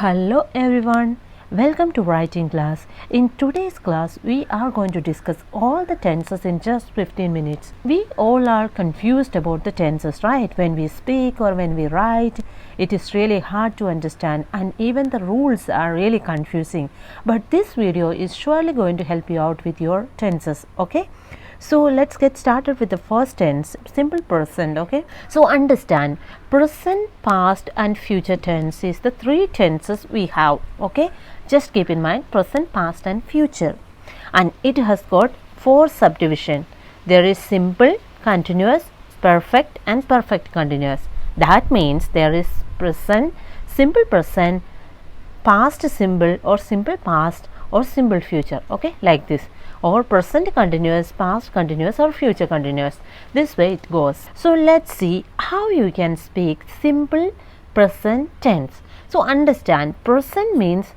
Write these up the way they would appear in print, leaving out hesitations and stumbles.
Hello everyone, welcome to writing class. In today's class, we are going to discuss all the tenses in just 15 minutes. We all are confused about the tenses, right? When we speak or when we write, it is really hard to understand and even the rules are really confusing. But this video is surely going to help you out with your tenses, okay? So let's get started with the first tense, simple present, okay? So understand, present, past and future tense is the three tenses we have, okay? Just keep in mind present, past and future. And it has got four subdivision. There is simple, continuous, perfect and perfect continuous. That means there is present, simple present, past simple or simple past or simple future, okay, like this, or present continuous, past continuous or future continuous. This way it goes. So let's see how you can speak simple present tense. So understand, present means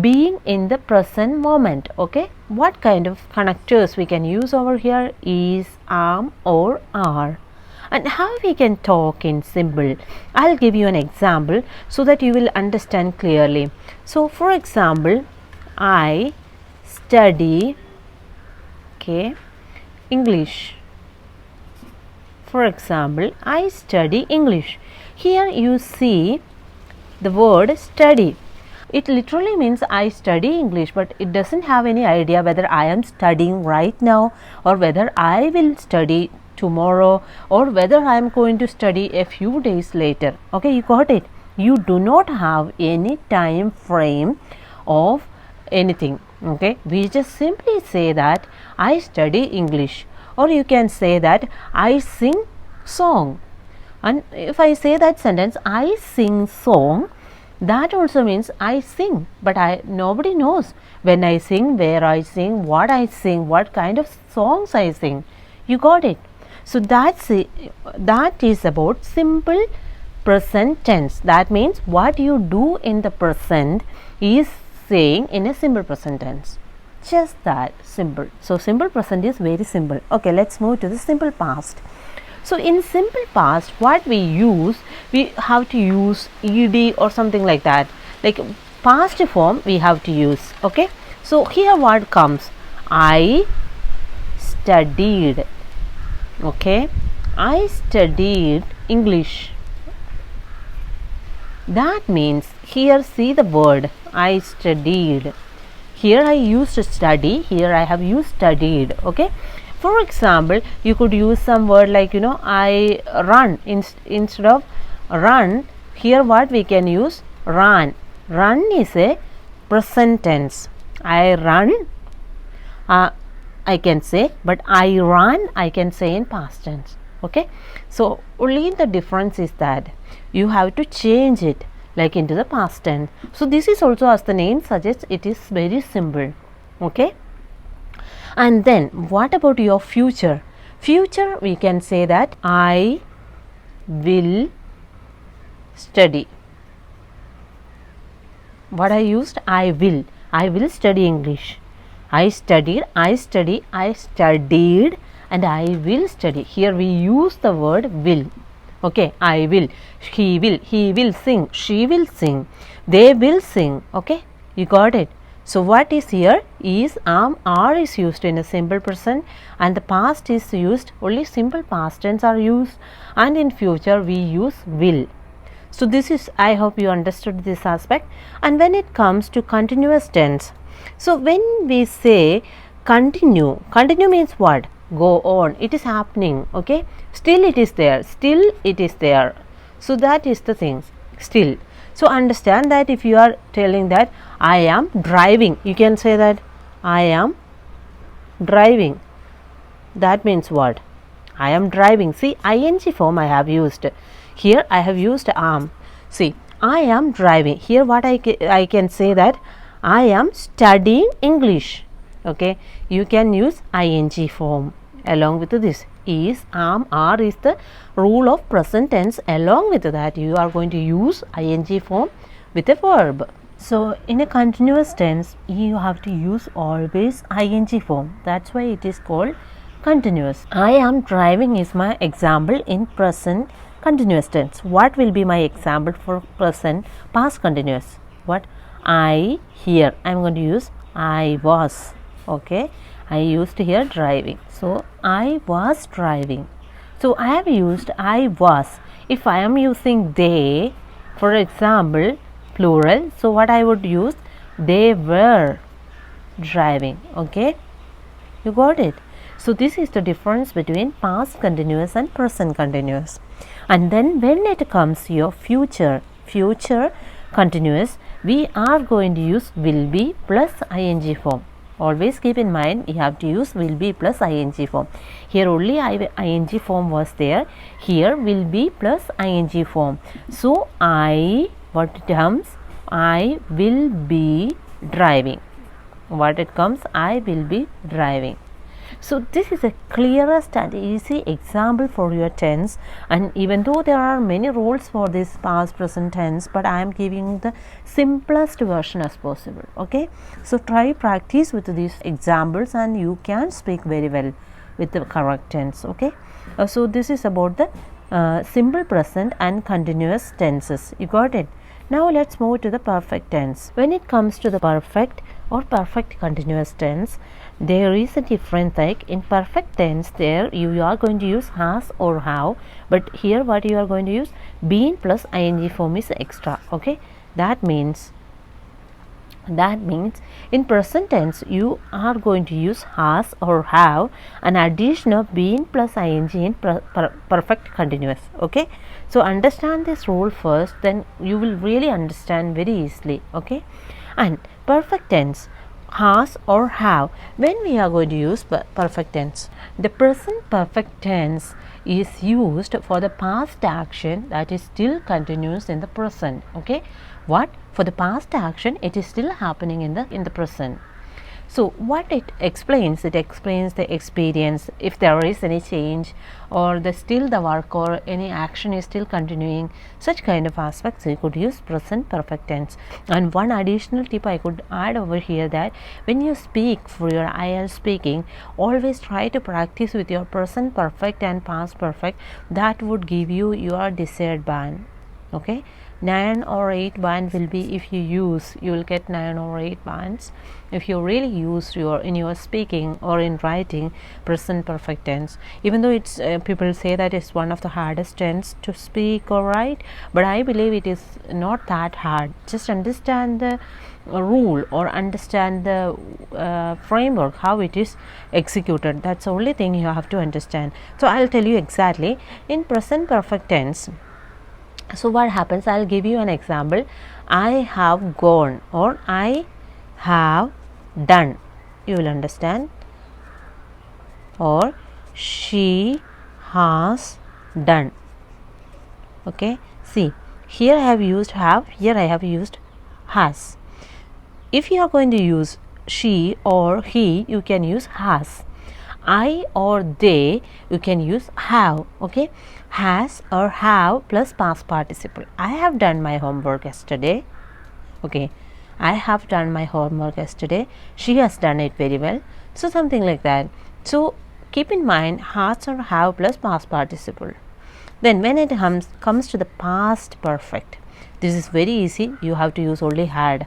being in the present moment, okay. What kind of connectors we can use over here? Is, or are. And how we can talk in simple? I'll give you an example so that you will understand clearly. So for example, I study English. For example, I study English. Here you see the word study. It literally means I study English, but it doesn't have any idea whether I am studying right now or whether I will study tomorrow or whether I am going to study a few days later. Okay, you got it? You do not have any time frame of anything. Okay, we just simply say that I study English, or you can say that I sing song. And if I say that sentence, I sing song, that also means I sing, but nobody knows when I sing, where I sing, what kind of songs I sing. You got it? So that is about simple present tense. That means what you do in the present is saying in a simple present tense. Just that simple. So simple present is very simple. Okay, let's move to the simple past. So in simple past, what we use, we have to use ed or something like that. Like past form we have to use. Okay, so here what comes? I studied. Okay, I studied English. That means here see the word I studied. Here I used to study, here I have used studied. Okay, for example, you could use some word like I run. Instead of run, here what we can use? Run. Run is a present tense. I run, I can say, but I run I can say in past tense. Okay, so only the difference is that you have to change it like into the past tense. So this is also, as the name suggests, it is very simple. Okay, and then what about your future? Future we can say that I will study. What I used? I will study English. I studied, I study, I studied and I will study. Here we use the word will. Okay, I will, he will sing, she will sing, they will sing. Okay, you got it? So what is here? Is, are is used in a simple present and the past is used, only simple past tense are used, and in future we use will. So this is, I hope you understood this aspect. And when it comes to continuous tense, so when we say continue means what? Go on, it is happening. Okay, still it is there, so that is the thing, still. So understand that if you are telling that I am driving, you can say that I am driving. That means what? I am driving. See, ing form I have used. Here I have used am. See, I am driving. Here what I can say that I am studying English. Okay, you can use ing form along with this. Is, are is the rule of present tense. Along with that you are going to use ing form with a verb. So in a continuous tense you have to use always ing form. That's why it is called continuous. I am driving is my example in present continuous tense. What will be my example for present past continuous? what? I here I'm going to use I was. Okay, I used here driving, so I was driving. So I have used I was. If I am using they, for example, plural, so what I would use? They were driving. Okay, you got it? So this is the difference between past continuous and present continuous. And then when it comes to your future continuous, we are going to use will be plus ing form. Always keep in mind you have to use will be plus ing form. Here only ing form was there. Here will be plus ing form. So what it comes? I will be driving. What it comes? I will be driving. So this is a clearest and easy example for your tense, and even though there are many rules for this past present tense, but I am giving the simplest version as possible. Okay, so try practice with these examples and you can speak very well with the correct tense. Okay, so this is about the simple present and continuous tenses. You got it? Now let's move to the perfect tense. When it comes to the perfect or perfect continuous tense, there is a difference. Like in perfect tense, there you are going to use has or have, but here what you are going to use? Been plus ing form is extra. Okay, that means in present tense you are going to use has or have an addition of been plus ing in perfect continuous. Okay, so understand this rule first, then you will really understand very easily. Okay, and perfect tense, has or have. When we are going to use perfect tense, the present perfect tense is used for the past action that is still continuous in the present. Okay, what? For the past action, it is still happening in the present. So what it explains the experience, if there is any change or the work or any action is still continuing, such kind of aspects you could use present perfect tense. And one additional tip I could add over here, that when you speak for your Ielts speaking, always try to practice with your present perfect and past perfect. That would give you your desired band. Okay, 9 or 8 band will be, if you will get 9 or 8 bands if you really use in your speaking or in writing present perfect tense. Even though it's people say that it's one of the hardest tense to speak or write, but I believe it is not that hard. Just understand the rule or understand the framework, how it is executed. That's the only thing you have to understand. So I'll tell you exactly in present perfect tense. So what happens? I'll give you an example. I have gone or I have done. You will understand. Or she has done. Okay. See, here I have used have. Here I have used has. If you are going to use she or he, you can use has. I or they, you can use have. Okay, has or have plus past participle. I have done my homework yesterday. Okay, I have done my homework yesterday. She has done it very well. So something like that. So keep in mind has or have plus past participle. Then when it comes to the past perfect, this is very easy. You have to use only had.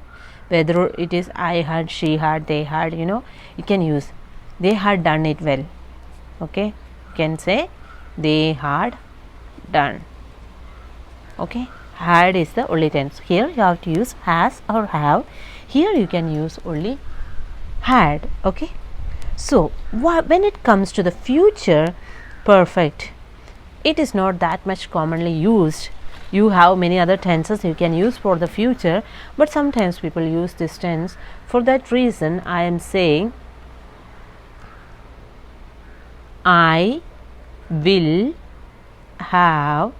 Whether it is I had, she had, they had, you can use they had done it well. Okay, you can say they had done. Okay, had is the only tense. Here you have to use has or have. Here you can use only had. Okay, so when it comes to the future perfect, it is not that much commonly used. You have many other tenses you can use for the future, but sometimes people use this tense. For that reason I am saying I will have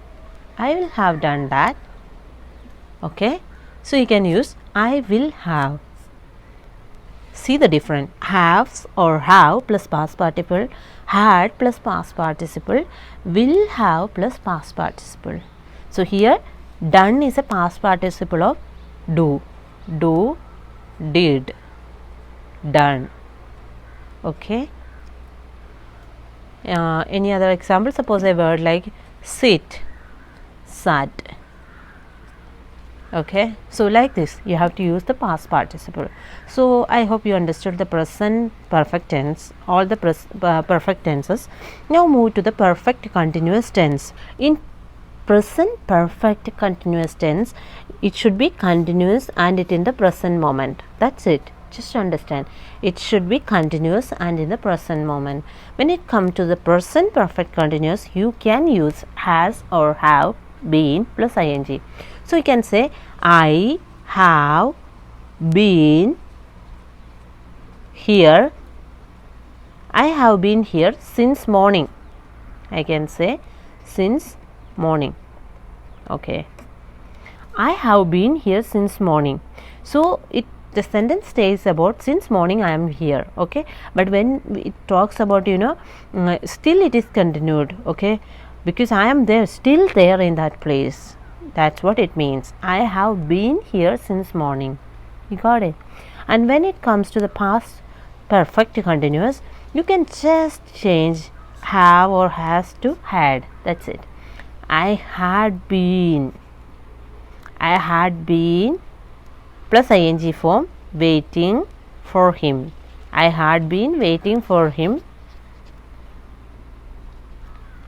done that. Okay, so you can use I will have. See the difference. Have or have plus past participle, had plus past participle, will have plus past participle. So here done is a past participle of do, did, done. Okay. Any other example? Suppose a word like sit, sat, Okay, so like this you have to use the past participle. So I hope you understood the present perfect tense, all the perfect tenses. Now move to the perfect continuous tense. In present perfect continuous tense, it should be continuous and it in the present moment. That's it. Just understand, it should be continuous and in the present moment. When it comes to the present perfect continuous, you can use has or have been plus ing. So you can say I have been here. I have been here since morning. I can say since morning. Okay, I have been here since morning. So the sentence stays about since morning I am here. Okay, but when it talks about still it is continued. Okay, because I am there, still there in that place. That's what it means. I have been here since morning. You got it? And when it comes to the past perfect continuous, you can just change have or has to had. That's it. I had been plus ing form waiting for him. I had been waiting for him.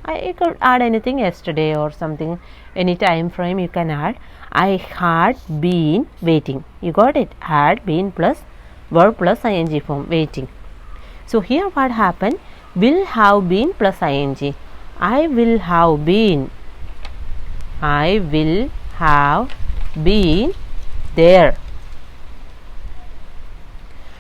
You could add anything, yesterday or something, any time frame you can add. I had been waiting. You got it? Had been plus verb plus ing form waiting. So here what happened? Will have been plus ing. I will have been. I will have been there.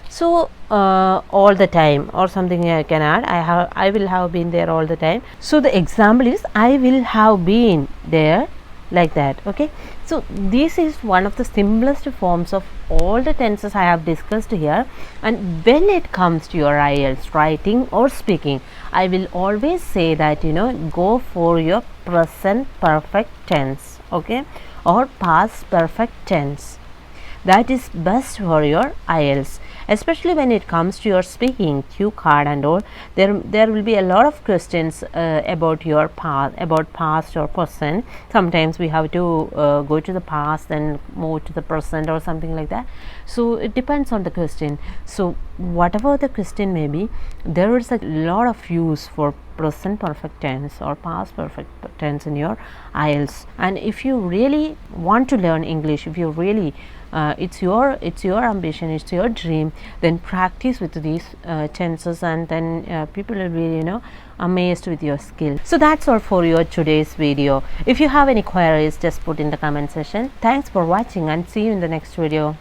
So all the time or something I can add. I will have been there all the time. So the example is I will have been there, like that. Okay, so this is one of the simplest forms of all the tenses I have discussed here. And when it comes to your IELTS writing or speaking, I will always say that go for your present perfect tense, okay, or past perfect tense. That is best for your IELTS, especially when it comes to your speaking cue card and all. There will be a lot of questions about your past or present. Sometimes we have to go to the past and move to the present or something like that. So it depends on the question. So whatever the question may be, there is a lot of use for present perfect tense or past perfect tense in your IELTS. And if you really want to learn English, if you really it's your ambition, it's your dream, then practice with these tenses, and then people will be amazed with your skill. So that's all for your today's video. If you have any queries, just put in the comment section. Thanks for watching and see you in the next video.